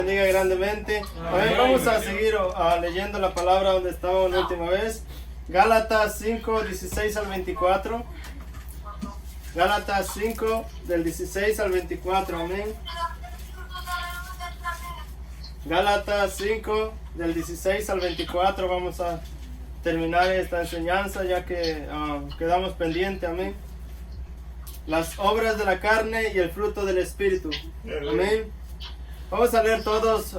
Bendiga grandemente. Amén. Vamos a seguir leyendo la palabra donde estábamos la última vez. Gálatas 5, 16 al 24. Gálatas 5, del 16 al 24. Amén. Gálatas 5, del 16 al 24. Vamos a terminar esta enseñanza ya que quedamos pendientes. Amén. Las obras de la carne y el fruto del Espíritu. Amén. Vamos a leer todos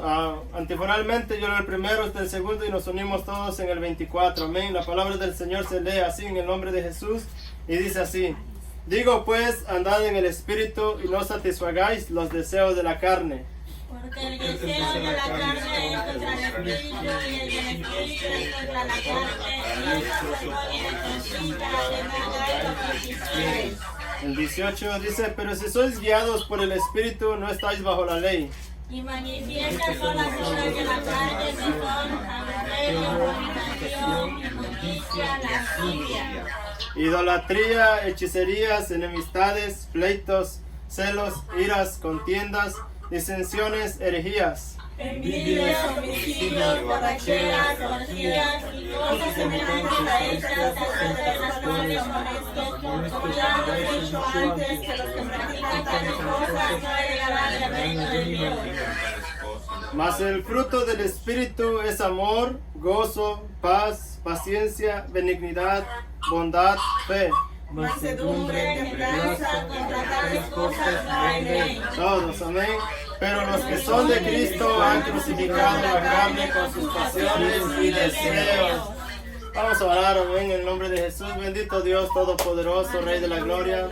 antifonalmente. Yo leo el primero, usted el segundo y nos unimos todos en el 24. Amén. La palabra del Señor se lee así en el nombre de Jesús y dice así: digo pues, andad en el Espíritu y no satisfagáis los deseos de la carne. Porque el deseo de la carne es contra el Espíritu y el del Espíritu es contra la carne. Y eso se pone para que no hagáis lo que quisierais. El 18 dice: pero si sois guiados por el Espíritu, no estáis bajo la ley. Y manifiestas son las obras de la carne, que son adulterio, fornicación, inmundicia, lascivia, Idolatría, hechicerías, enemistades, pleitos, celos, iras, contiendas, disensiones, herejías, envidias, homicidios, borracheras, orgías y cosas semejantes a estas, de las cuales amonesta, como ya lo he dicho antes, que los que practican tales cosas no heredarán el reino de Dios. Mas el fruto del Espíritu es amor, gozo, paz, paciencia, benignidad, bondad, fe. Mansedumbre, templanza, contra tales cosas no hay ley. Todos, amén. Pero los que son de Cristo han crucificado la carne con sus pasiones y deseos. Vamos a orar, amén, en el nombre de Jesús. Bendito Dios Todopoderoso, Rey de la Gloria.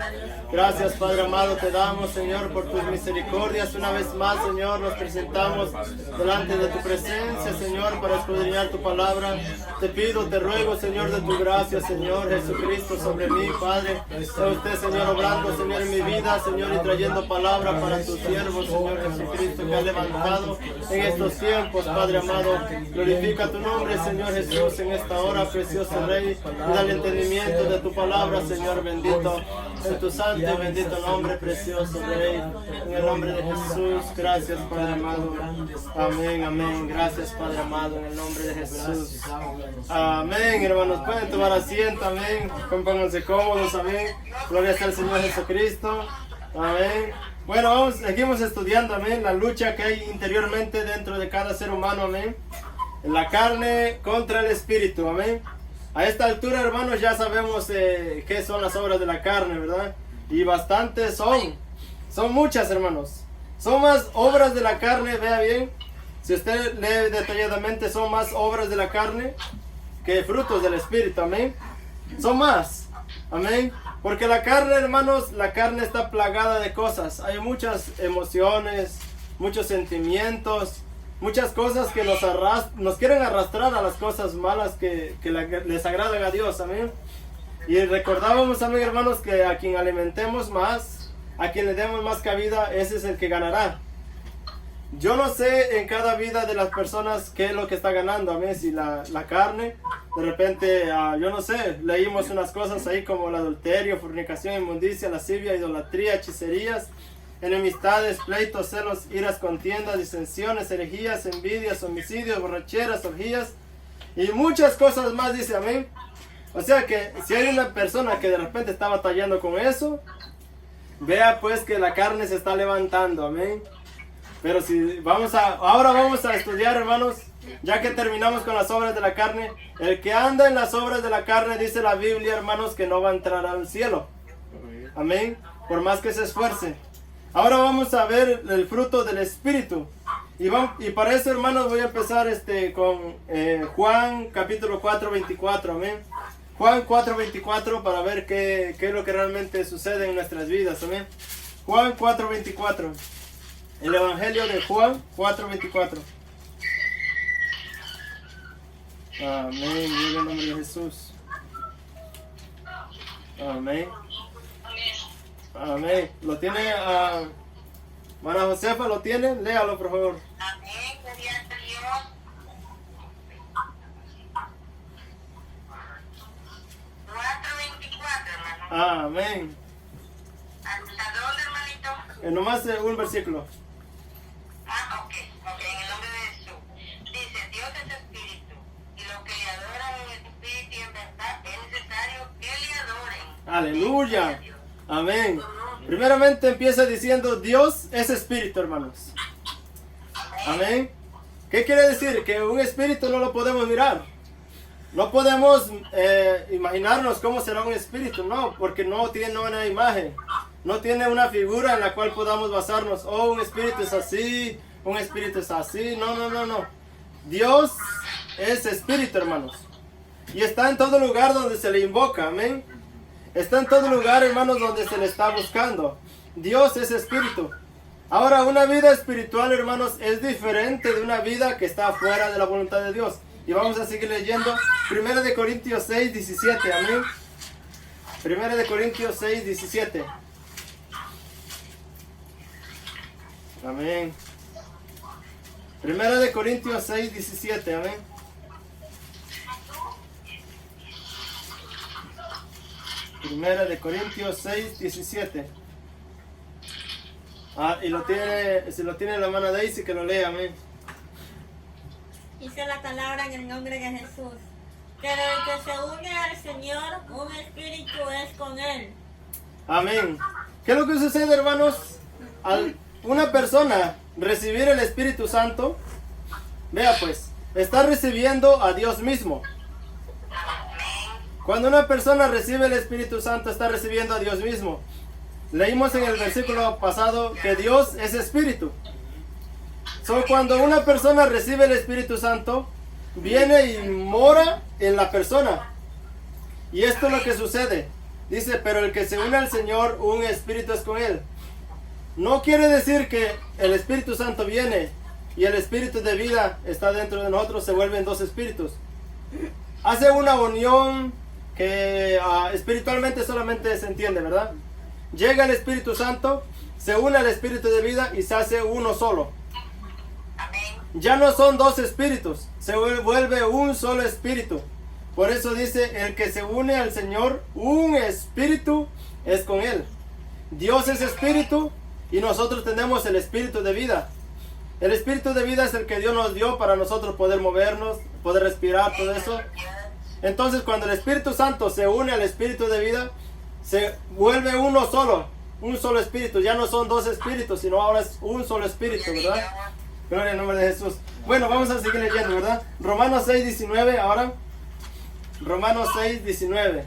Gracias, Padre amado, te damos, Señor, por tus misericordias. Una vez más, Señor, nos presentamos delante de tu presencia, Señor, para escudriñar tu palabra. Te pido, te ruego, Señor, de tu gracia, Señor Jesucristo, sobre mí, Padre. Sea usted, Señor, obrando, Señor, en mi vida, Señor, y trayendo palabra para tus siervos, Señor Jesucristo, que ha levantado en estos tiempos, Padre amado. Glorifica tu nombre, Señor Jesús, en esta hora, precioso Rey, y dale entendimiento de tu palabra, Señor bendito, en tu santo y bendito nombre, precioso Rey, en el nombre de Jesús. Gracias, Padre amado. Amén, amén. Gracias, Padre amado, en el nombre de Jesús. Amén, hermanos. Pueden tomar asiento, amén. Pónganse cómodos, amén. Gloria sea al Señor Jesucristo. Amén. Bueno, seguimos estudiando, amén, la lucha que hay interiormente dentro de cada ser humano, amén. La carne contra el Espíritu, amén. A esta altura, hermanos, ya sabemos qué son las obras de la carne, ¿verdad? Y bastantes son muchas, hermanos. Son más obras de la carne, vea bien. Si usted lee detalladamente, son más obras de la carne que frutos del Espíritu, amén. Son más, amén. Porque la carne, hermanos, la carne está plagada de cosas. Hay muchas emociones, muchos sentimientos, muchas cosas que nos quieren arrastrar a las cosas malas que les agradan a Dios, amén. Y recordábamos, amén, hermanos, que a quien alimentemos más, a quien le demos más cabida, ese es el que ganará. Yo no sé en cada vida de las personas qué es lo que está ganando, amén. Si la carne, de repente, yo no sé, leímos unas cosas ahí como el adulterio, fornicación, inmundicia, lascivia, idolatría, hechicerías, enemistades, pleitos, celos, iras, contiendas, disensiones, herejías, envidias, homicidios, borracheras, orgías y muchas cosas más, dice, amén. O sea que si hay una persona que de repente está batallando con eso, vea pues que la carne se está levantando, amén. Pero si ahora vamos a estudiar, hermanos, ya que terminamos con las obras de la carne. El que anda en las obras de la carne, dice la Biblia, hermanos, que no va a entrar al cielo, amén, por más que se esfuerce. Ahora vamos a ver el fruto del Espíritu. Y para eso, hermanos, voy a empezar con Juan capítulo 4, 24. Amén. Juan 4, 24 para ver qué es lo que realmente sucede en nuestras vidas. Amén. Juan 4, 24. El Evangelio de Juan 4, 24. Amén. En el nombre de Jesús. Amén. Amén. ¿Lo tiene Mana Josefa? ¿Lo tiene? Léalo, por favor. Amén. Gloria a Dios. 4:24, hermano. Amén. ¿Hasta dónde, hermanito? Nomás un versículo. Ok. Aleluya. Amén. Primeramente empieza diciendo Dios es espíritu, hermanos. Amén. ¿Qué quiere decir? Que un espíritu no lo podemos mirar. No podemos imaginarnos cómo será un espíritu, no, porque no tiene una imagen, no tiene una figura en la cual podamos basarnos. Oh, un espíritu es así, un espíritu es así. No, no, no, no. Dios es espíritu, hermanos. Y está en todo lugar donde se le invoca, amén. Está en todo lugar, hermanos, donde se le está buscando. Dios es espíritu. Ahora, una vida espiritual, hermanos, es diferente de una vida que está fuera de la voluntad de Dios. Y vamos a seguir leyendo 1 de Corintios 6, 17, amén. 1 de Corintios 6, 17. Amén. 1 de Corintios 6, 17, amén. Primera de Corintios 6, 17. Y lo tiene, si lo tiene en la mano Daisy, que lo lea, amén. Dice la palabra en el nombre de Jesús. Pero el que se une al Señor, un espíritu es con Él. Amén. ¿Qué es lo que sucede, hermanos? Al una persona recibir el Espíritu Santo, vea pues, está recibiendo a Dios mismo. Cuando una persona recibe el Espíritu Santo, está recibiendo a Dios mismo. Leímos en el versículo pasado que Dios es espíritu. Cuando una persona recibe el Espíritu Santo, viene y mora en la persona. Y esto es lo que sucede. Dice, pero el que se une al Señor, un espíritu es con Él. No quiere decir que el Espíritu Santo viene y el Espíritu de vida está dentro de nosotros, se vuelven dos espíritus. Hace una unión que espiritualmente solamente se entiende, ¿verdad? Llega el Espíritu Santo, se une al Espíritu de vida y se hace uno solo. Ya no son dos espíritus, se vuelve un solo espíritu. Por eso dice, el que se une al Señor, un espíritu es con Él. Dios es espíritu y nosotros tenemos el espíritu de vida. El espíritu de vida es el que Dios nos dio para nosotros poder movernos, poder respirar, todo eso. Entonces, cuando el Espíritu Santo se une al espíritu de vida, se vuelve uno solo, un solo espíritu. Ya no son dos espíritus, sino ahora es un solo espíritu, ¿verdad? Gloria al nombre de Jesús. Bueno, vamos a seguir leyendo, ¿verdad? Romanos 6, 19 ahora. Romanos 6, 19.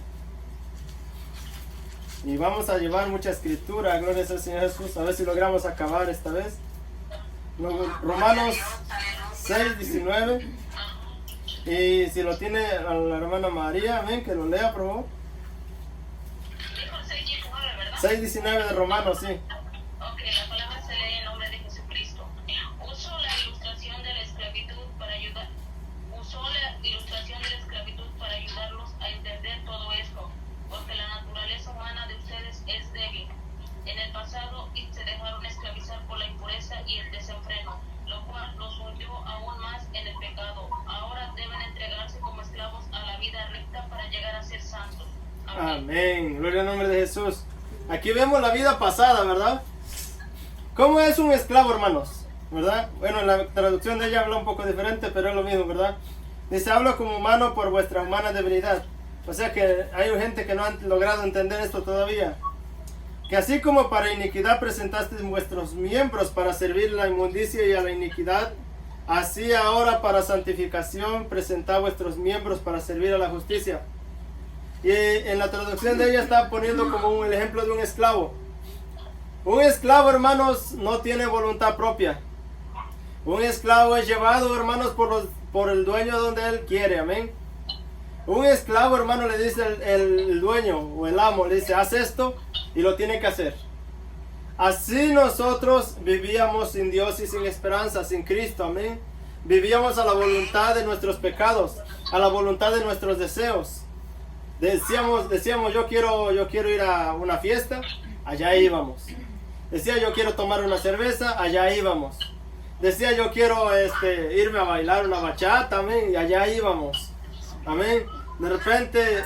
Y vamos a llevar mucha escritura, gloria al Señor Jesús. A ver si logramos acabar esta vez. Romanos 6, 19. Y si lo tiene a la hermana María, amén, que lo lea, por favor. 6, 19 de Romanos, sí. Ok, la palabra se lee en nombre de Jesucristo. Usó la ilustración de la esclavitud para ayudarlos a entender todo esto, porque la naturaleza humana de ustedes es débil. En el pasado se dejaron esclavizar por la impureza y el desenfreno, lo cual los hundió aún más en el pecado. Ahora deben entregarse como esclavos a la vida recta para llegar a ser santos. Amén. Amén. Gloria al nombre de Jesús. Aquí vemos la vida pasada, ¿verdad? ¿Cómo es un esclavo, hermanos? ¿Verdad? Bueno, la traducción de ella habla un poco diferente, pero es lo mismo, ¿verdad? Dice, hablo como humano por vuestra humana debilidad. O sea que hay gente que no han logrado entender esto todavía. Que así como para iniquidad presentasteis vuestros miembros para servir a la inmundicia y a la iniquidad, así ahora para santificación presentad vuestros miembros para servir a la justicia. Y en la traducción de ella está poniendo como el ejemplo de un esclavo. Un esclavo, hermanos, no tiene voluntad propia. Un esclavo es llevado, hermanos, por el dueño donde él quiere, amén. Un esclavo, hermano, le dice el dueño o el amo, le dice, haz esto y lo tiene que hacer. Así nosotros vivíamos sin Dios y sin esperanza, sin Cristo, amén. Vivíamos a la voluntad de nuestros pecados, a la voluntad de nuestros deseos. Decíamos, yo quiero ir a una fiesta, allá íbamos. Decía, yo quiero tomar una cerveza, allá íbamos. Decía, yo quiero irme a bailar una bachata, amén, y allá íbamos. Amén. De repente,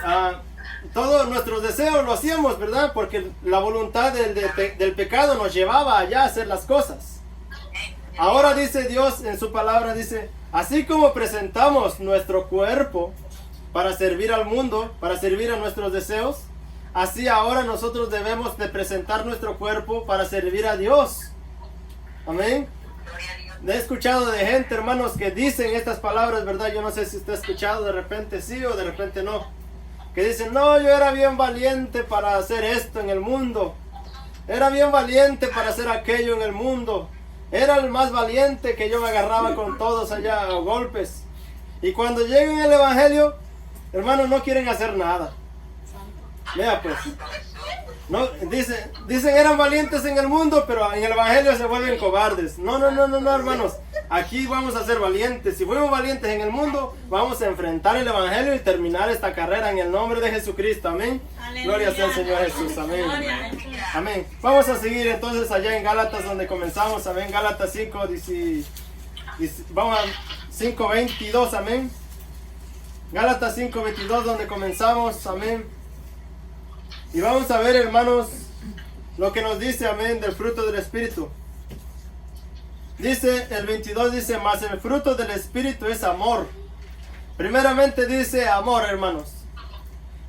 todos nuestros deseos lo hacíamos, ¿verdad? Porque la voluntad del pecado nos llevaba allá a hacer las cosas. Ahora dice Dios en su palabra, dice, así como presentamos nuestro cuerpo para servir al mundo, para servir a nuestros deseos, así ahora nosotros debemos de presentar nuestro cuerpo para servir a Dios. Amén. He escuchado de gente, hermanos, que dicen estas palabras, ¿verdad? Yo no sé si usted ha escuchado, de repente sí o de repente no. Que dicen, no, yo era bien valiente para hacer esto en el mundo. Era bien valiente para hacer aquello en el mundo. Era el más valiente, que yo me agarraba con todos allá a golpes. Y cuando llegan al Evangelio, hermanos, no quieren hacer nada. Vea pues. No, dicen eran valientes en el mundo, pero en el Evangelio se vuelven cobardes. No, hermanos. Aquí vamos a ser valientes. Si fuimos valientes en el mundo, vamos a enfrentar el Evangelio y terminar esta carrera en el nombre de Jesucristo. Amén. Aleluya. Gloria sea al Señor Jesús. Amén. Gloria. Amén. Vamos a seguir entonces allá en Gálatas donde comenzamos. Amén. Gálatas 5, vamos a 5:22. Amén. Gálatas 5:22 donde comenzamos. Amén. Y vamos a ver, hermanos, lo que nos dice, amén, del fruto del Espíritu. Dice, el 22 dice, mas el fruto del Espíritu es amor. Primeramente dice amor, hermanos.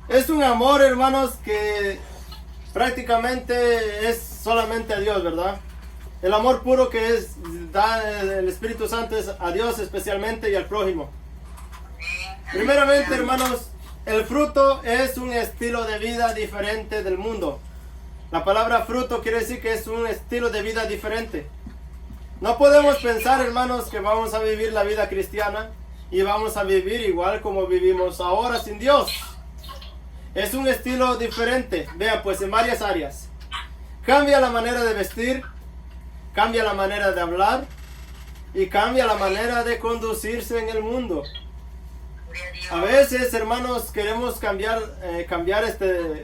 Es un amor, hermanos, que prácticamente es solamente a Dios, ¿verdad? El amor puro que da el Espíritu Santo es a Dios especialmente y al prójimo. Primeramente, hermanos, el fruto es un estilo de vida diferente del mundo. La palabra fruto quiere decir que es un estilo de vida diferente. No podemos pensar, hermanos, que vamos a vivir la vida cristiana y vamos a vivir igual como vivimos ahora sin Dios. Es un estilo diferente. Vea, pues en varias áreas. Cambia la manera de vestir, cambia la manera de hablar y cambia la manera de conducirse en el mundo. A veces, hermanos, queremos cambiar,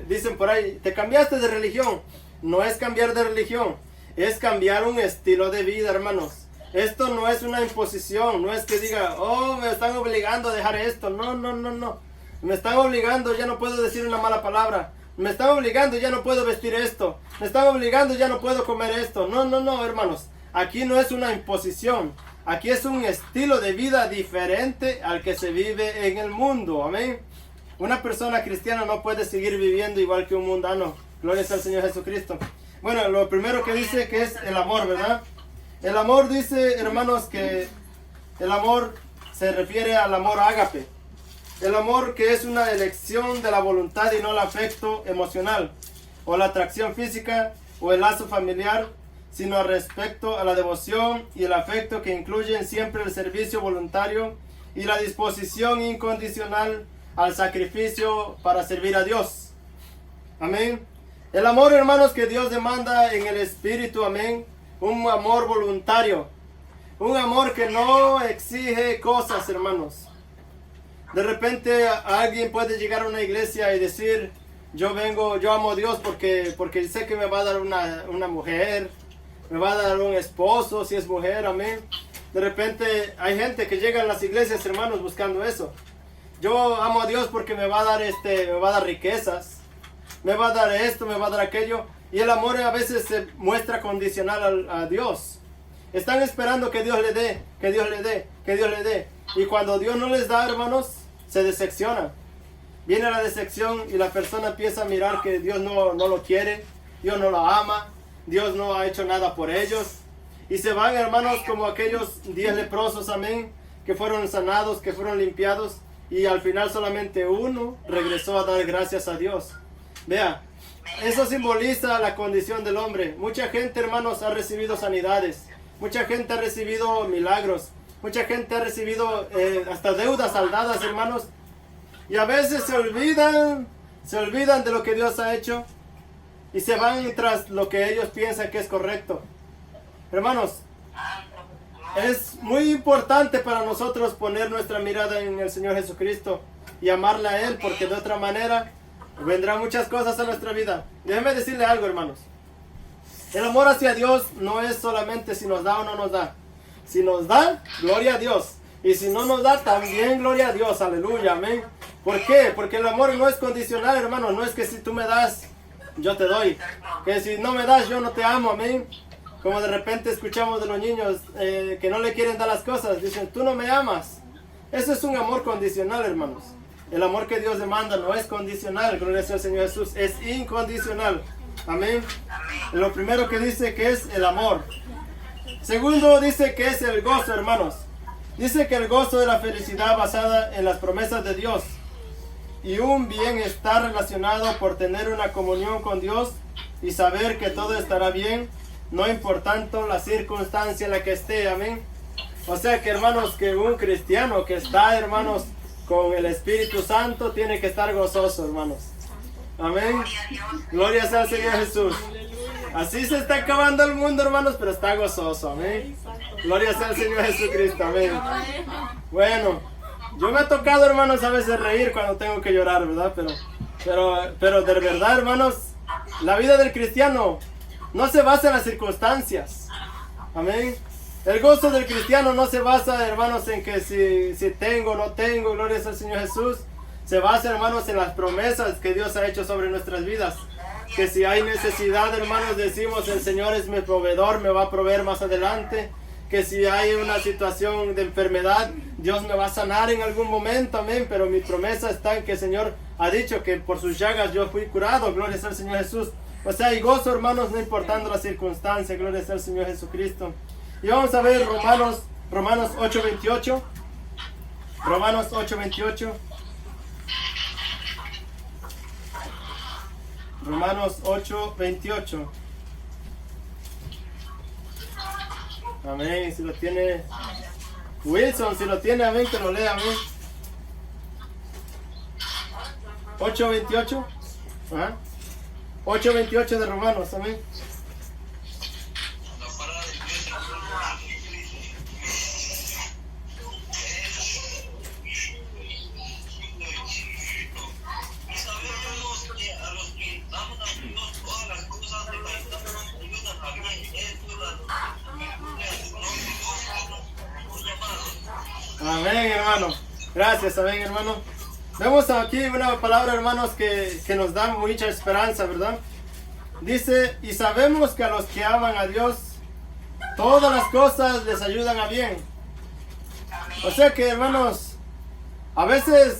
dicen por ahí, te cambiaste de religión. No es cambiar de religión, es cambiar un estilo de vida, hermanos. Esto no es una imposición, no es que diga, oh, me están obligando a dejar esto. No. Me están obligando, ya no puedo decir una mala palabra. Me están obligando, ya no puedo vestir esto. Me están obligando, ya no puedo comer esto. No, hermanos. Aquí no es una imposición. Aquí es un estilo de vida diferente al que se vive en el mundo. Amén. Una persona cristiana no puede seguir viviendo igual que un mundano. Gloria al Señor Jesucristo. Bueno, lo primero que dice que es el amor, ¿verdad? El amor dice, hermanos, que el amor se refiere al amor ágape. El amor que es una elección de la voluntad y no el afecto emocional, o la atracción física, o el lazo familiar, sino respecto a la devoción y el afecto que incluyen siempre el servicio voluntario y la disposición incondicional al sacrificio para servir a Dios. Amén. El amor, hermanos, que Dios demanda en el Espíritu, amén. Un amor voluntario. Un amor que no exige cosas, hermanos. De repente alguien puede llegar a una iglesia y decir, yo amo a Dios porque sé que me va a dar una mujer, me va a dar un esposo si es mujer, amén. De repente hay gente que llega a las iglesias, hermanos, buscando eso. Yo amo a Dios porque me va a dar riquezas, me va a dar esto, me va a dar aquello. Y el amor a veces se muestra condicional a Dios. Están esperando que Dios le dé, que Dios le dé, que Dios le dé. Y cuando Dios no les da, hermanos, se decepcionan. Viene la decepción y la persona empieza a mirar que Dios no lo quiere, Dios no lo ama, Dios no ha hecho nada por ellos. Y se van, hermanos, como aquellos 10 leprosos, amén, que fueron sanados, que fueron limpiados. Y al final solamente uno regresó a dar gracias a Dios. Vea, eso simboliza la condición del hombre. Mucha gente, hermanos, ha recibido sanidades. Mucha gente ha recibido milagros. Mucha gente ha recibido hasta deudas saldadas, hermanos. Y a veces se olvidan de lo que Dios ha hecho. Y se van tras lo que ellos piensan que es correcto. Hermanos, es muy importante para nosotros poner nuestra mirada en el Señor Jesucristo y amarle a Él, porque de otra manera vendrán muchas cosas a nuestra vida. Déjenme decirle algo, hermanos. El amor hacia Dios no es solamente si nos da o no nos da. Si nos da, gloria a Dios. Y si no nos da, también gloria a Dios. Aleluya, amén. ¿Por qué? Porque el amor no es condicional, hermanos. No es que si tú me das, yo te doy. Que si no me das, yo no te amo, amén. Como de repente escuchamos de los niños que no le quieren dar las cosas. Dicen, tú no me amas. Eso es un amor condicional, hermanos. el amor que Dios demanda no es condicional, gloria sea al Señor Jesús, es incondicional. Amén. Lo primero que dice que es el amor. Segundo dice que es el gozo, hermanos. Dice que el gozo es la felicidad basada en las promesas de Dios y un bienestar relacionado por tener una comunión con Dios y saber que todo estará bien, no importando la circunstancia en la que esté. Amén. O sea que, hermanos, que un cristiano que está, hermanos, con el Espíritu Santo tiene que estar gozoso, hermanos. Amén. Gloria sea al Señor Jesús. Así se está acabando el mundo, hermanos, pero está gozoso. Amén. Gloria sea al Señor Jesucristo. Amén. Bueno, yo me ha tocado, hermanos, a veces reír cuando tengo que llorar, ¿verdad? Pero de verdad, hermanos, la vida del cristiano no se basa en las circunstancias. Amén. El gozo del cristiano no se basa, hermanos, en que si tengo o no tengo, gloria sea al Señor Jesús. Se basa, hermanos, en las promesas que Dios ha hecho sobre nuestras vidas. Que si hay necesidad, hermanos, decimos, el Señor es mi proveedor, me va a proveer más adelante. Que si hay una situación de enfermedad, Dios me va a sanar en algún momento, amén. Pero mi promesa está en que el Señor ha dicho que por sus llagas yo fui curado, gloria sea al Señor Jesús. O sea, hay gozo, hermanos, no importando las circunstancias, gloria sea al Señor Jesucristo. Y vamos a ver Romanos 8:28. Romanos 8:28. Romanos 8:28. Amén. Si lo tiene Wilson, si lo tiene, amén, que lo lea, amén. 8:28. Ajá. 8:28 de Romanos, amén. Amén, hermano. Gracias, amén, hermano. Vemos aquí una palabra, hermanos, que nos da mucha esperanza, ¿verdad? Dice, y sabemos que a los que aman a Dios, todas las cosas les ayudan a bien. O sea que, hermanos, a veces,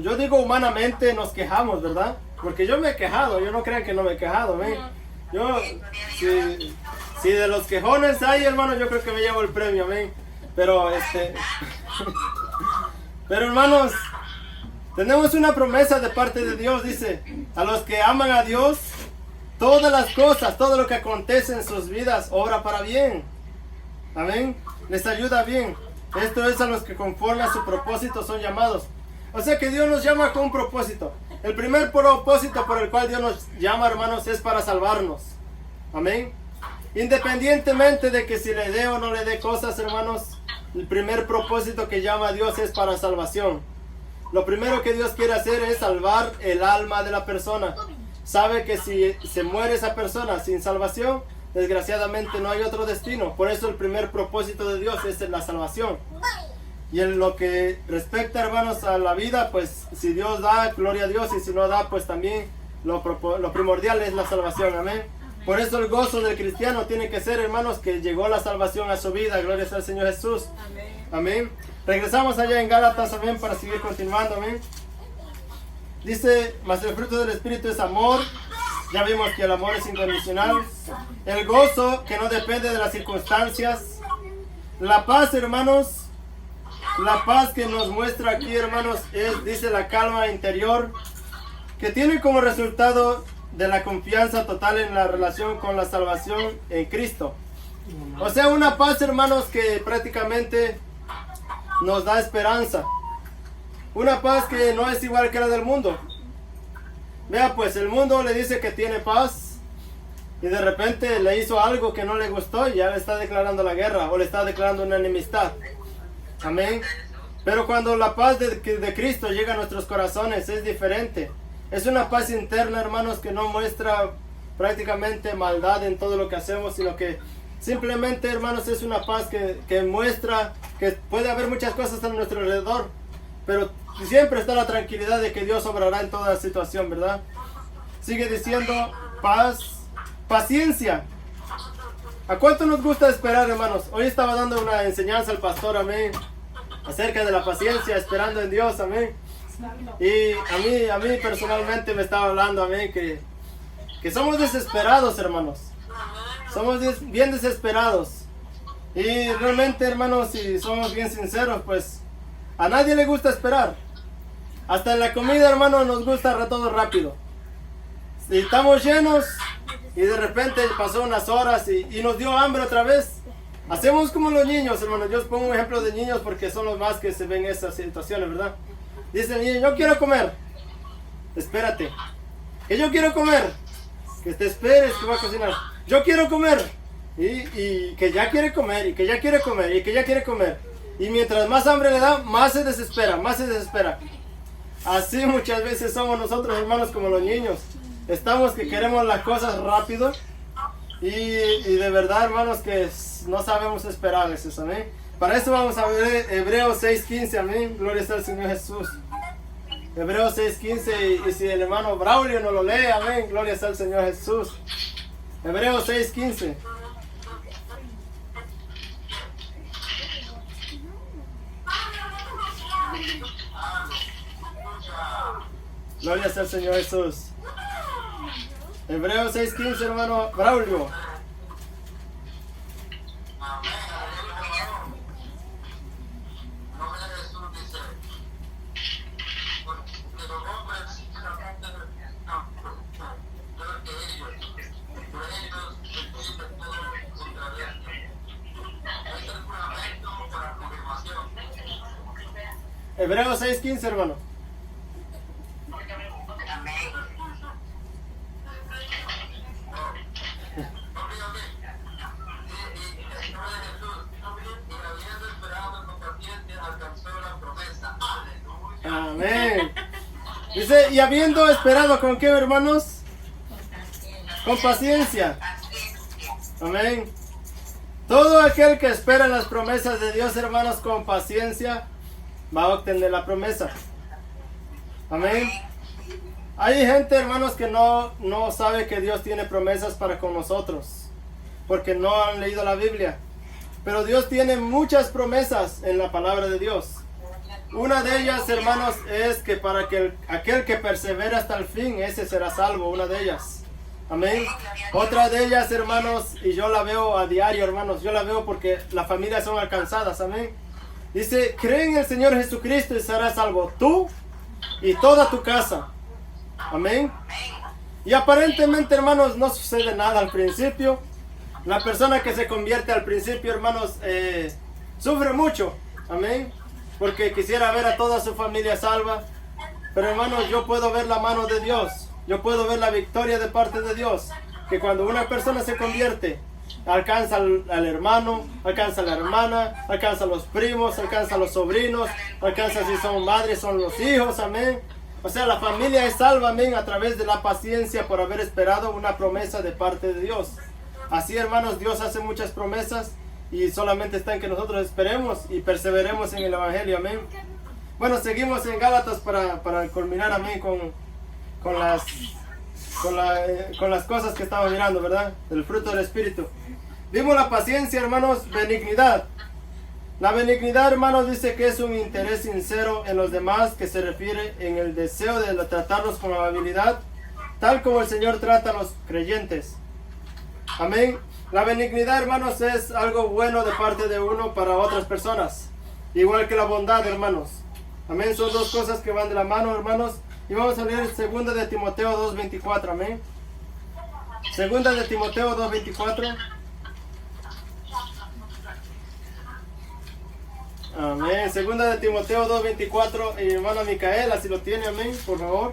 yo digo humanamente, nos quejamos, ¿verdad? Porque yo me he quejado, yo no crean que no me he quejado, ¿ven? Yo, si de los quejones hay, hermano, yo creo que me llevo el premio, ¿ven? Pero, pero, hermanos, tenemos una promesa de parte de Dios, dice, a los que aman a Dios, todas las cosas, todo lo que acontece en sus vidas, obra para bien. Amén. Les ayuda bien. Esto es a los que conforme a su propósito son llamados. O sea que Dios nos llama con un propósito. El primer propósito por el cual Dios nos llama, hermanos, es para salvarnos. Amén. Independientemente de que si le dé o no le dé cosas, hermanos, el primer propósito que llama a Dios es para salvación. Lo primero que Dios quiere hacer es salvar el alma de la persona. Sabe que si se muere esa persona sin salvación, desgraciadamente no hay otro destino. Por eso el primer propósito de Dios es la salvación. Y en lo que respecta, hermanos, a la vida, pues si Dios da, gloria a Dios, y si no da, pues también lo primordial es la salvación. Amén. Por eso el gozo del cristiano tiene que ser, hermanos, que llegó la salvación a su vida. Gloria sea al Señor Jesús. Amén. Amén. Regresamos allá en Gálatas, amén, para seguir continuando, amén. Dice, mas el fruto del Espíritu es amor. Ya vimos que el amor es incondicional. El gozo que no depende de las circunstancias. La paz, hermanos. La paz que nos muestra aquí, hermanos, es, dice, la calma interior, que tiene como resultado de la confianza total en la relación con la salvación en Cristo. O sea, una paz, hermanos, que prácticamente nos da esperanza. Una paz que no es igual que la del mundo. Vea, pues el mundo le dice que tiene paz y de repente le hizo algo que no le gustó y ya le está declarando la guerra o le está declarando una enemistad. Amén. Pero cuando la paz de Cristo llega a nuestros corazones es diferente. Es una paz interna, hermanos, que no muestra prácticamente maldad en todo lo que hacemos, sino que simplemente, hermanos, es una paz que muestra que puede haber muchas cosas a nuestro alrededor, pero siempre está la tranquilidad de que Dios obrará en toda situación, ¿verdad? Sigue diciendo paz, paciencia. ¿A cuánto nos gusta esperar, hermanos? Hoy estaba dando una enseñanza al pastor, amén, acerca de la paciencia, esperando en Dios, amén. Y a mí personalmente me estaba hablando a mí que somos desesperados, hermanos. Somos bien desesperados. Y realmente, hermanos, si somos bien sinceros, pues a nadie le gusta esperar. Hasta en la comida, hermanos, nos gusta todo rápido. Si estamos llenos y de repente pasó unas horas y nos dio hambre otra vez, hacemos como los niños, hermanos. Yo os pongo un ejemplo de niños porque son los más que se ven en esas situaciones, ¿verdad? Dice el niño, yo quiero comer. Espérate. Que yo quiero comer. Que te esperes que va a cocinar. Yo quiero comer. Y que ya quiere comer, y que ya quiere comer, y que ya quiere comer. Y mientras más hambre le da, más se desespera, más se desespera. Así muchas veces somos nosotros, hermanos, como los niños. Estamos que queremos las cosas rápido. Y de verdad, hermanos, que no sabemos esperar a veces, amén. Para eso vamos a ver Hebreos 6:15, amén. Gloria sea al Señor Jesús. Hebreos 6:15, y si el hermano Braulio no lo lee, amén. Gloria sea al Señor Jesús. Hebreos 6:15. Gloria sea al Señor Jesús. Hebreos 6:15, hermano Braulio. Hebreos 6:15, hermano. Amén. Dice, y habiendo esperado, ¿con qué, hermanos? Con paciencia. Amén. Todo aquel que espera en las promesas de Dios, hermanos, con paciencia, va a obtener la promesa. Amén. Hay gente, hermanos, que no sabe que Dios tiene promesas para con nosotros, porque no han leído la Biblia. Pero Dios tiene muchas promesas en la palabra de Dios. Una de ellas, hermanos, es que para que aquel que persevera hasta el fin, ese será salvo. Una de ellas. Amén. Otra de ellas, hermanos, y yo la veo a diario, hermanos. Yo la veo porque las familias son alcanzadas. Amén. Dice, cree en el Señor Jesucristo y serás salvo tú y toda tu casa. Amén. Y aparentemente, hermanos, no sucede nada al principio. La persona que se convierte al principio, hermanos, sufre mucho. Amén. Porque quisiera ver a toda su familia salva. Pero, hermanos, yo puedo ver la mano de Dios. Yo puedo ver la victoria de parte de Dios. Que cuando una persona se convierte, alcanza al hermano, alcanza a la hermana, alcanza a los primos, alcanza a los sobrinos, alcanza si son madres, son los hijos, amén. O sea, la familia es salva, amén, a través de la paciencia por haber esperado una promesa de parte de Dios. Así, hermanos, Dios hace muchas promesas y solamente está en que nosotros esperemos y perseveremos en el Evangelio, amén. Bueno, seguimos en Gálatas para culminar, amén, con las cosas que estamos mirando, ¿verdad? El fruto del Espíritu. Vimos la paciencia, hermanos, benignidad. La benignidad, hermanos, dice que es un interés sincero en los demás, que se refiere en el deseo de tratarlos con amabilidad, tal como el Señor trata a los creyentes. Amén. La benignidad, hermanos, es algo bueno de parte de uno para otras personas, igual que la bondad, hermanos. Amén. Son dos cosas que van de la mano, hermanos. Y vamos a leer 2 de Timoteo 2:24, amén. 2 de Timoteo 2:24. Amén. 2 de Timoteo 2:24. Y hermana Micaela, si lo tiene, amén, por favor.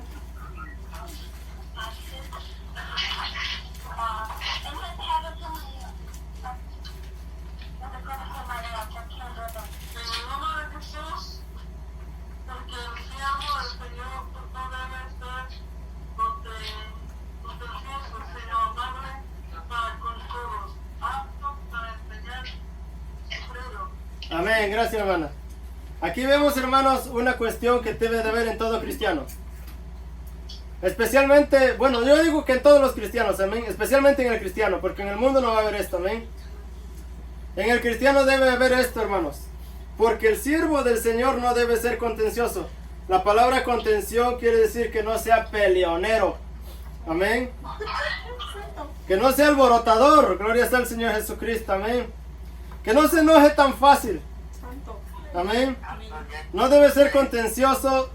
Amén, gracias, hermana. Aquí vemos, hermanos, una cuestión que debe de haber en todo cristiano. Especialmente, bueno, yo digo que en todos los cristianos, amén. Especialmente en el cristiano, porque en el mundo no va a haber esto, amén. En el cristiano debe haber esto, hermanos. Porque el siervo del Señor no debe ser contencioso. La palabra contención quiere decir que no sea peleonero. Amén. Que no sea alborotador. Gloria sea al Señor Jesucristo. Amén. Que no se enoje tan fácil. Amén. No debe ser contencioso.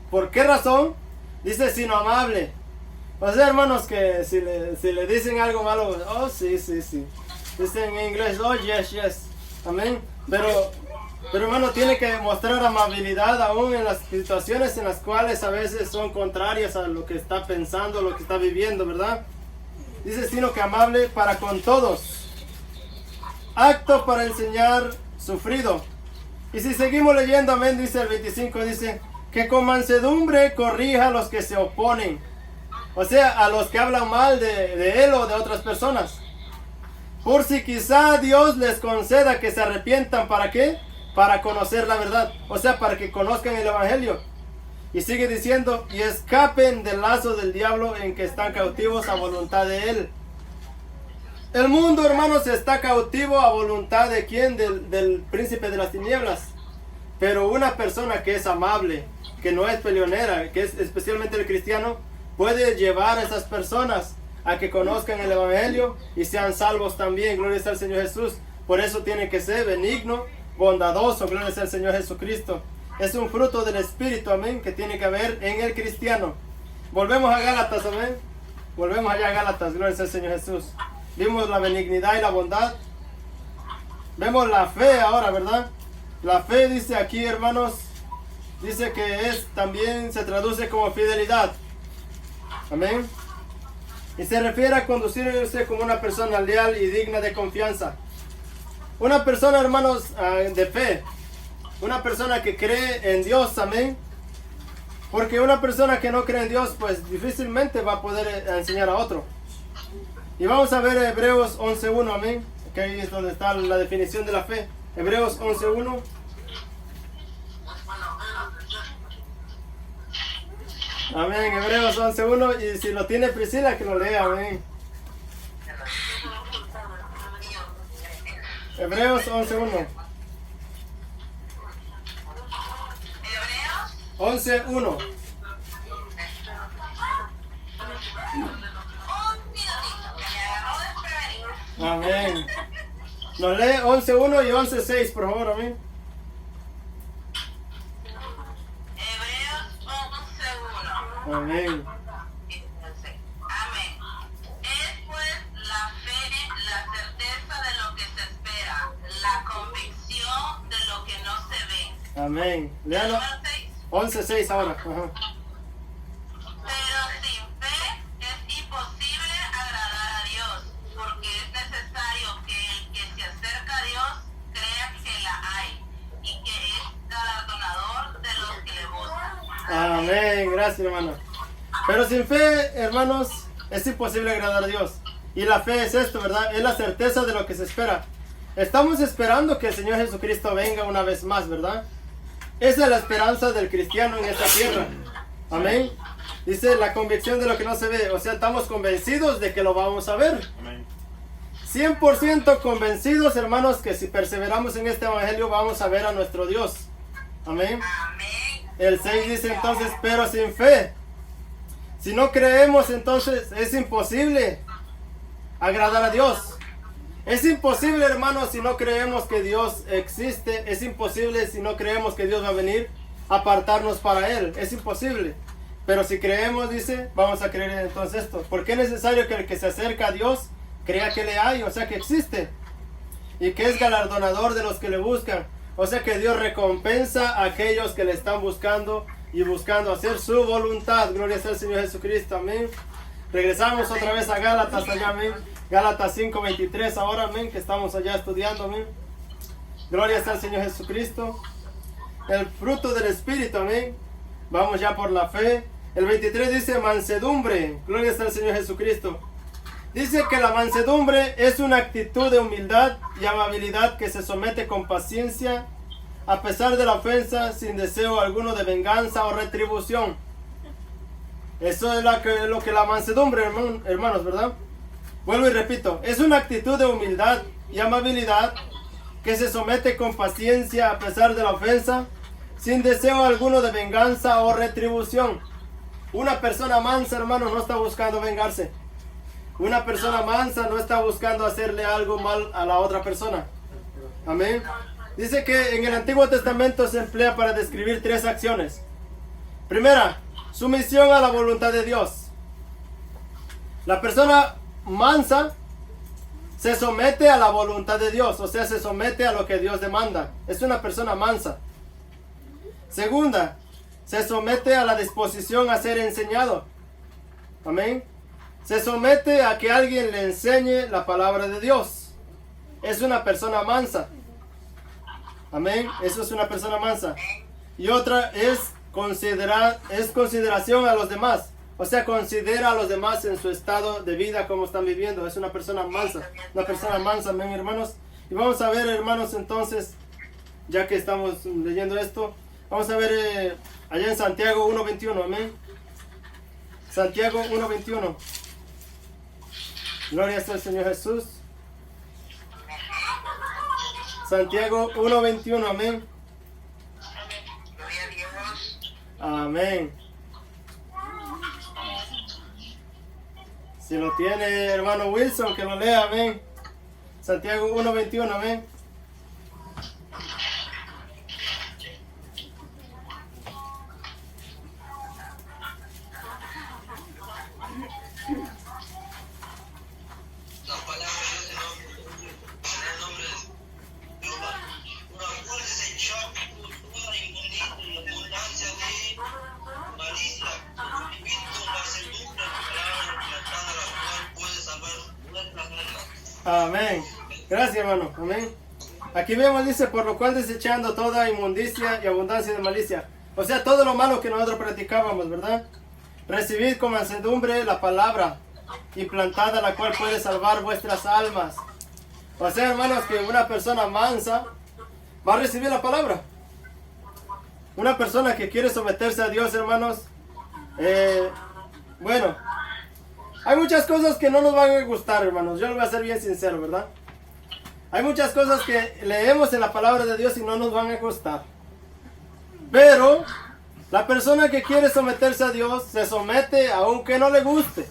¿Por qué razón? Dice sino amable. O sea, hermanos, que si le dicen algo malo, oh, sí. Dicen en inglés, oh, yes. Amén. Pero hermano, tiene que mostrar amabilidad aún en las situaciones en las cuales a veces son contrarias a lo que está pensando, lo que está viviendo, ¿verdad? Dice, sino que amable para con todos. Acto para enseñar sufrido. Y si seguimos leyendo, amén, dice el 25, dice, que con mansedumbre corrija a los que se oponen. O sea, a los que hablan mal de él o de otras personas. Por si quizá Dios les conceda que se arrepientan, ¿para qué? Para conocer la verdad, o sea, para que conozcan el evangelio. Y sigue diciendo, y escapen del lazo del diablo en que están cautivos a voluntad de él. El mundo, hermanos, está cautivo a voluntad de quién? Del príncipe de las tinieblas. Pero una persona que es amable, que no es peleonera, que es especialmente el cristiano, puede llevar a esas personas a que conozcan el evangelio y sean salvos también. Gloria sea al Señor Jesús. Por eso tiene que ser benigno, bondadoso. Gloria sea al Señor Jesucristo. Es un fruto del Espíritu, amén, que tiene que haber en el cristiano. Volvemos a Gálatas, amén. Volvemos allá a Gálatas, gloria sea al Señor Jesús. Vimos la benignidad y la bondad. Vemos la fe ahora, ¿verdad? La fe dice aquí, hermanos, dice que también se traduce como fidelidad. Amén. Y se refiere a conducirse como una persona leal y digna de confianza. Una persona, hermanos, de fe. Una persona que cree en Dios, amén. Porque una persona que no cree en Dios, pues difícilmente va a poder enseñar a otro. Y vamos a ver Hebreos 11.1, amén. Que ahí es donde está la definición de la fe. Hebreos 11.1. Amén, Hebreos 11.1. Y si lo tiene Priscila, que lo lea, amén. Hebreos 11.1. 11.1. Amén. Nos lee 11.1 y 11.6, por favor, amén. Hebreos 11:1. Amén. Amén. Es pues la fe, la certeza de lo que se espera, la convicción de lo que no se ve. Amén. Léalo. 11.6 ahora. Ajá. Pero sin fe es imposible agradar a Dios, porque es necesario que el que se acerca a Dios crea que la hay y que es galardonador de los que le buscan. Amén. Gracias, hermano. Pero sin fe, hermanos, es imposible agradar a Dios. Y la fe es esto, ¿verdad? Es la certeza de lo que se espera. Estamos esperando que el Señor Jesucristo venga una vez más, ¿verdad? Esa es la esperanza del cristiano en esta tierra. Amén. Dice la convicción de lo que no se ve. O sea, estamos convencidos de que lo vamos a ver. 100% convencidos, hermanos, que si perseveramos en este evangelio vamos a ver a nuestro Dios. Amén. El 6 dice entonces, pero sin fe. Si no creemos, entonces es imposible agradar a Dios. Es imposible, hermanos, si no creemos que Dios existe. Es imposible si no creemos que Dios va a venir a apartarnos para Él. Es imposible. Pero si creemos, dice, vamos a creer entonces esto. Porque es necesario que el que se acerca a Dios crea que le hay, o sea que existe. Y que es galardonador de los que le buscan. O sea que Dios recompensa a aquellos que le están buscando y buscando hacer su voluntad. Gloria sea al Señor Jesucristo. Amén. Regresamos otra vez a Gálatas allá, amén. Gálatas 5:23 ahora, amén, que estamos allá estudiando, amén. Gloria sea al Señor Jesucristo. El fruto del Espíritu, amén. Vamos ya por la fe. El 23 dice mansedumbre. Gloria sea al Señor Jesucristo. Dice que la mansedumbre es una actitud de humildad y amabilidad que se somete con paciencia a pesar de la ofensa, sin deseo alguno de venganza o retribución. Eso es lo que la mansedumbre, hermanos, ¿verdad? Vuelvo y repito, es una actitud de humildad y amabilidad que se somete con paciencia a pesar de la ofensa, sin deseo alguno de venganza o retribución. Una persona mansa, hermanos, no está buscando vengarse. Una persona mansa no está buscando hacerle algo mal a la otra persona. Amén. Dice que en el Antiguo Testamento se emplea para describir 3 acciones. Primera, sumisión a la voluntad de Dios. La persona mansa se somete a la voluntad de Dios, o sea, se somete a lo que Dios demanda. Es una persona mansa. Segunda, se somete a la disposición a ser enseñado. Amén. Se somete a que alguien le enseñe la palabra de Dios. Es una persona mansa. Amén. Eso es una persona mansa. Y otra es consideración a los demás. O sea, considera a los demás en su estado de vida, cómo están viviendo. Es una persona mansa. Una persona mansa, amén, hermanos. Y vamos a ver, hermanos, entonces, ya que estamos leyendo esto, vamos a ver allá en Santiago 1:21, amén. Santiago 1:21. Gloria al Señor Jesús. Santiago 1:21, amén. Gloria a Dios. Amén. Si lo tiene hermano Wilson, que lo lea, amén. Santiago 1:21, amén. La palabra de Dios en el nombre de Jehová. Por la cual desechar toda inmundicia y abundancia de malicia, vivir con mansedumbre, palabra plantada, la cual puede salvar nuestras almas. Amén. Gracias, hermano. Amén. Aquí vemos, dice, por lo cual desechando toda inmundicia y abundancia de malicia. O sea, todo lo malo que nosotros practicábamos, ¿verdad? Recibid con mansedumbre la palabra implantada, la cual puede salvar vuestras almas. O sea, hermanos, que una persona mansa va a recibir la palabra. Una persona que quiere someterse a Dios, hermanos, bueno, hay muchas cosas que no nos van a gustar, hermanos. Yo les voy a ser bien sincero, ¿verdad? Hay muchas cosas que leemos en la palabra de Dios y no nos van a gustar. Pero la persona que quiere someterse a Dios se somete aunque no le guste,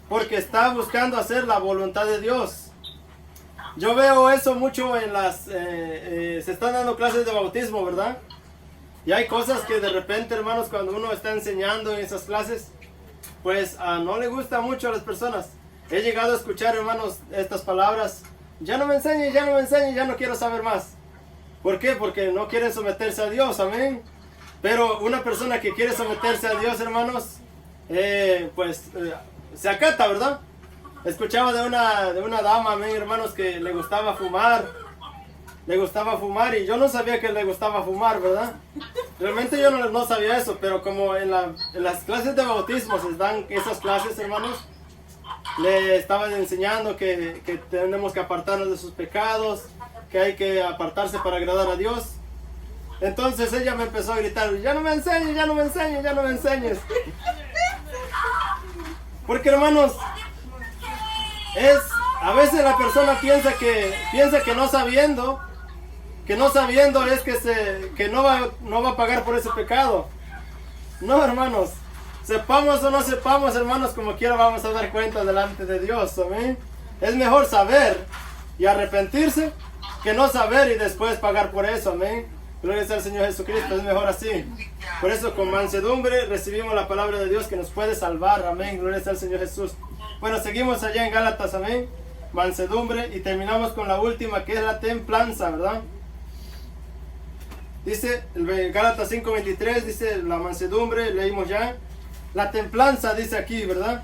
porque está buscando hacer la voluntad de Dios. Yo veo eso mucho en las... se están dando clases de bautismo, ¿verdad? Y hay cosas que de repente, hermanos, cuando uno está enseñando en esas clases, pues no le gusta mucho a las personas. He llegado a escuchar, hermanos, estas palabras: ya no me enseñes, ya no me enseñes, ya no quiero saber más. ¿Por qué? Porque no quieren someterse a Dios, amén. Pero una persona que quiere someterse a Dios, hermanos, se acata, ¿verdad? Escuchaba de una dama, amén, hermanos, que le gustaba fumar. Le gustaba fumar y yo no sabía que le gustaba fumar, ¿verdad? Realmente yo no sabía eso, pero como en las clases de bautismo se dan esas clases, hermanos, le estaban enseñando que tenemos que apartarnos de sus pecados, que hay que apartarse para agradar a Dios. Entonces ella me empezó a gritar: ya no me enseñes, ya no me enseñes, ya no me enseñes. Porque, hermanos, a veces la persona piensa que no sabiendo es que no va a pagar por ese pecado. No, hermanos, sepamos o no sepamos, hermanos, como quiera vamos a dar cuenta delante de Dios, amén. Es mejor saber y arrepentirse que no saber y después pagar por eso, amén. Gloria al Señor Jesucristo, es mejor así. Por eso con mansedumbre recibimos la palabra de Dios que nos puede salvar, amén. Gloria al Señor Jesús. Bueno, seguimos allá en Gálatas, amén. Mansedumbre, y terminamos con la última, que es la templanza, ¿verdad? Dice Gálatas 5:23, dice la mansedumbre, leímos ya. La templanza dice aquí, ¿verdad?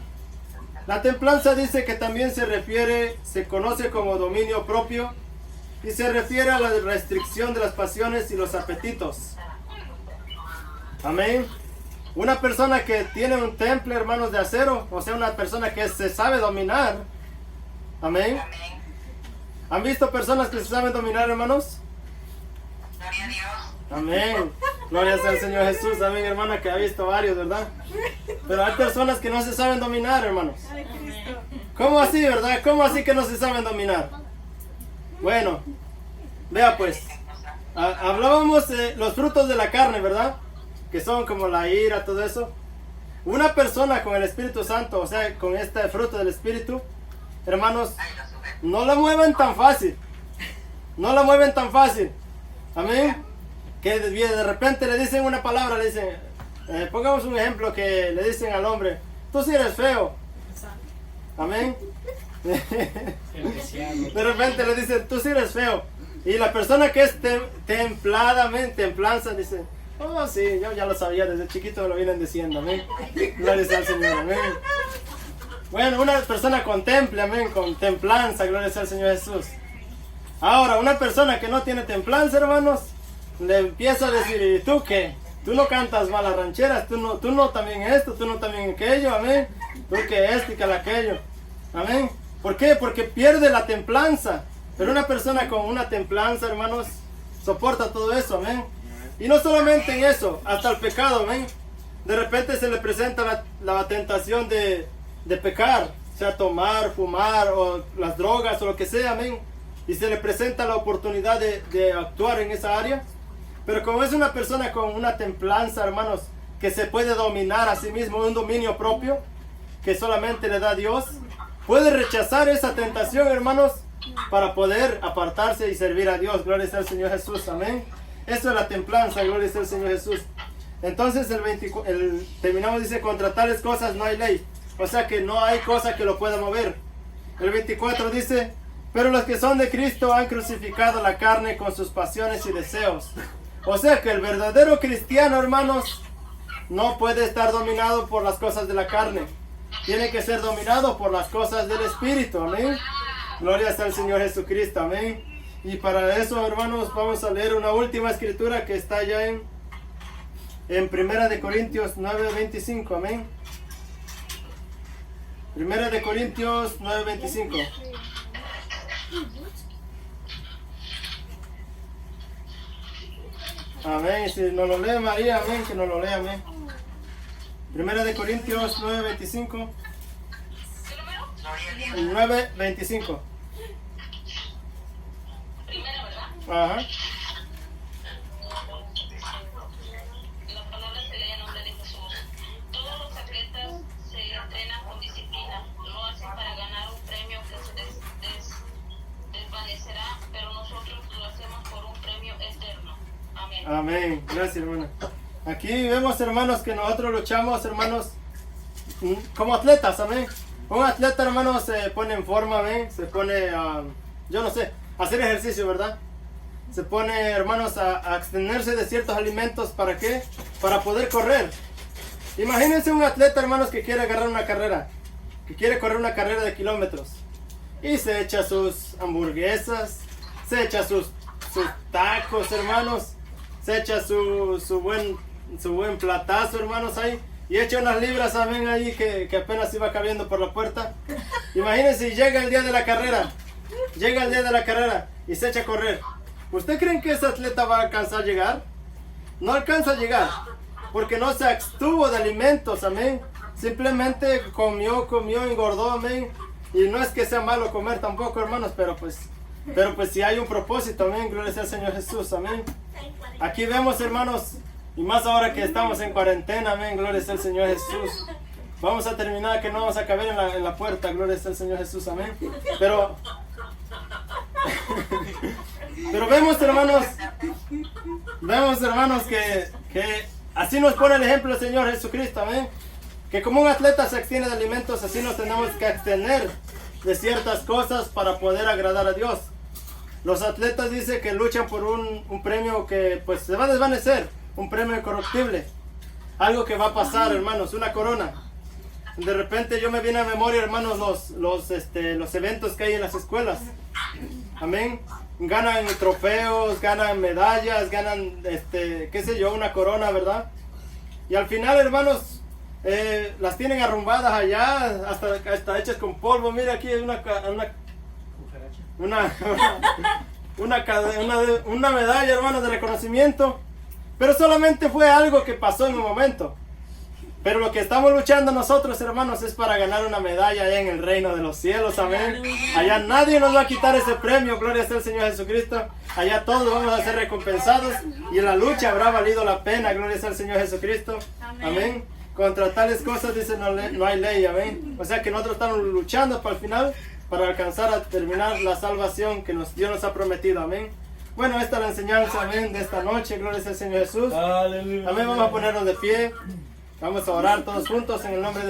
La templanza dice que también se conoce como dominio propio, y se refiere a la restricción de las pasiones y los apetitos. Amén. Una persona que tiene un temple, hermanos, de acero, o sea, una persona que se sabe dominar. Amén. ¿Han visto personas que se saben dominar, hermanos? Gloria a Dios. Amén. Gloria al Señor Jesús. Amén, hermana, que ha visto varios, ¿verdad? Pero hay personas que no se saben dominar, hermanos. ¿Cómo así, verdad? ¿Cómo así que no se saben dominar? Bueno, vea pues. Hablábamos de los frutos de la carne, ¿verdad? Que son como la ira, todo eso. Una persona con el Espíritu Santo, o sea, con este fruto del Espíritu, hermanos, no la mueven tan fácil. No la mueven tan fácil. Amén. Que de repente le dicen una palabra, le dicen, pongamos un ejemplo que le dicen al hombre, tú sí eres feo. Amén. De repente le dicen, tú sí eres feo. Y la persona que es templanza dice, oh sí, yo ya lo sabía, desde chiquito me lo vienen diciendo, amén. Gloria al Señor, amén. Bueno, una persona contemple, amén, con templanza, gloria al Señor Jesús. Ahora, una persona que no tiene templanza, hermanos, le empieza a decir, ¿y tú qué? Tú no cantas malas rancheras, tú no también esto, tú no también aquello, amén. Tú que esto y que aquello, amén. ¿Por qué? Porque pierde la templanza. Pero una persona con una templanza, hermanos, soporta todo eso, amén. Y no solamente en eso, hasta el pecado, amén. De repente se le presenta la tentación de pecar, sea tomar, fumar, o las drogas, o lo que sea, amén. Y se le presenta la oportunidad de actuar en esa área. Pero como es una persona con una templanza, hermanos, que se puede dominar a sí mismo, un dominio propio, que solamente le da Dios, puede rechazar esa tentación, hermanos, para poder apartarse y servir a Dios. Gloria sea al Señor Jesús, amén. Eso es la templanza, gloria sea al Señor Jesús. Entonces terminamos, dice, contra tales cosas no hay ley. O sea que no hay cosa que lo pueda mover. El 24 dice, pero los que son de Cristo han crucificado la carne con sus pasiones y deseos. O sea que el verdadero cristiano, hermanos, no puede estar dominado por las cosas de la carne. Tiene que ser dominado por las cosas del Espíritu, amén. Gloria sea al Señor Jesucristo, amén. Y para eso, hermanos, vamos a leer una última escritura que está ya en 1 de Corintios 9:25, amén. 1 de Corintios 9:25. Amén. Si no lo lee María, amén, que no lo lea, amén. 1 de Corintios 9:25. 9:25. Primera, ¿verdad? Ajá. La palabra se lee en nombre de Jesús. Todos los atletas se entrenan con disciplina. Lo hacen para ganar un premio que se desvanecerá, pero nosotros lo hacemos por un premio eterno. Amén. Amén. Gracias, hermana. Aquí vemos, hermanos, que nosotros luchamos, hermanos, como atletas, amén. Un atleta, hermano, se pone en forma, amén. Se pone, yo no sé, a hacer ejercicio, ¿verdad? Se pone, hermanos, a abstenerse de ciertos alimentos. ¿Para qué? Para poder correr. Imagínense un atleta, hermanos, que quiere agarrar una carrera, que quiere correr una carrera de kilómetros. Y se echa sus hamburguesas, se echa sus tacos, hermanos. Se echa su buen platazo, hermanos, ahí. Y echa unas libras, amén, ahí que apenas iba cabiendo por la puerta. Imagínense, llega el día de la carrera. Llega el día de la carrera y se echa a correr. ¿Usted cree que ese atleta va a alcanzar a llegar? No alcanza a llegar. Porque no se abstuvo de alimentos, amén. Simplemente comió, engordó, amén. Y no es que sea malo comer tampoco, hermanos, pero pues si hay un propósito, amén. Gloria sea al Señor Jesús, amén. Aquí vemos, hermanos, y más ahora que estamos en cuarentena, amén, gloria sea al Señor Jesús. Vamos a terminar, que no vamos a caber en la puerta, gloria sea al Señor Jesús, amén. Pero vemos, hermanos, que así nos pone el ejemplo el Señor Jesucristo, amén. Que como un atleta se abstiene de alimentos, así nos tenemos que abstener de ciertas cosas para poder agradar a Dios. Los atletas dicen que luchan por un premio que pues se va a desvanecer, un premio incorruptible, algo que va a pasar, hermanos, una corona. De repente yo me viene a memoria, hermanos, los eventos que hay en las escuelas, amén. Ganan trofeos, ganan medallas, ganan, qué sé yo, una corona, ¿verdad? Y al final, hermanos, las tienen arrumbadas allá, hasta hechas con polvo. Mira, aquí hay una medalla, hermanos, de reconocimiento. Pero solamente fue algo que pasó en un momento. Pero lo que estamos luchando nosotros, hermanos, es para ganar una medalla allá en el reino de los cielos, amén. Allá nadie nos va a quitar ese premio, gloria sea el Señor Jesucristo. Allá todos vamos a ser recompensados y en la lucha habrá valido la pena, gloria sea el Señor Jesucristo, amén. Contra tales cosas dice no hay ley, amén. O sea que nosotros estamos luchando para el final, para alcanzar a terminar la salvación que Dios nos ha prometido, amén. Bueno, esta es la enseñanza, amén, de esta noche, gloria sea el Señor Jesús. Amén, vamos a ponernos de pie. Vamos a orar todos juntos en el nombre de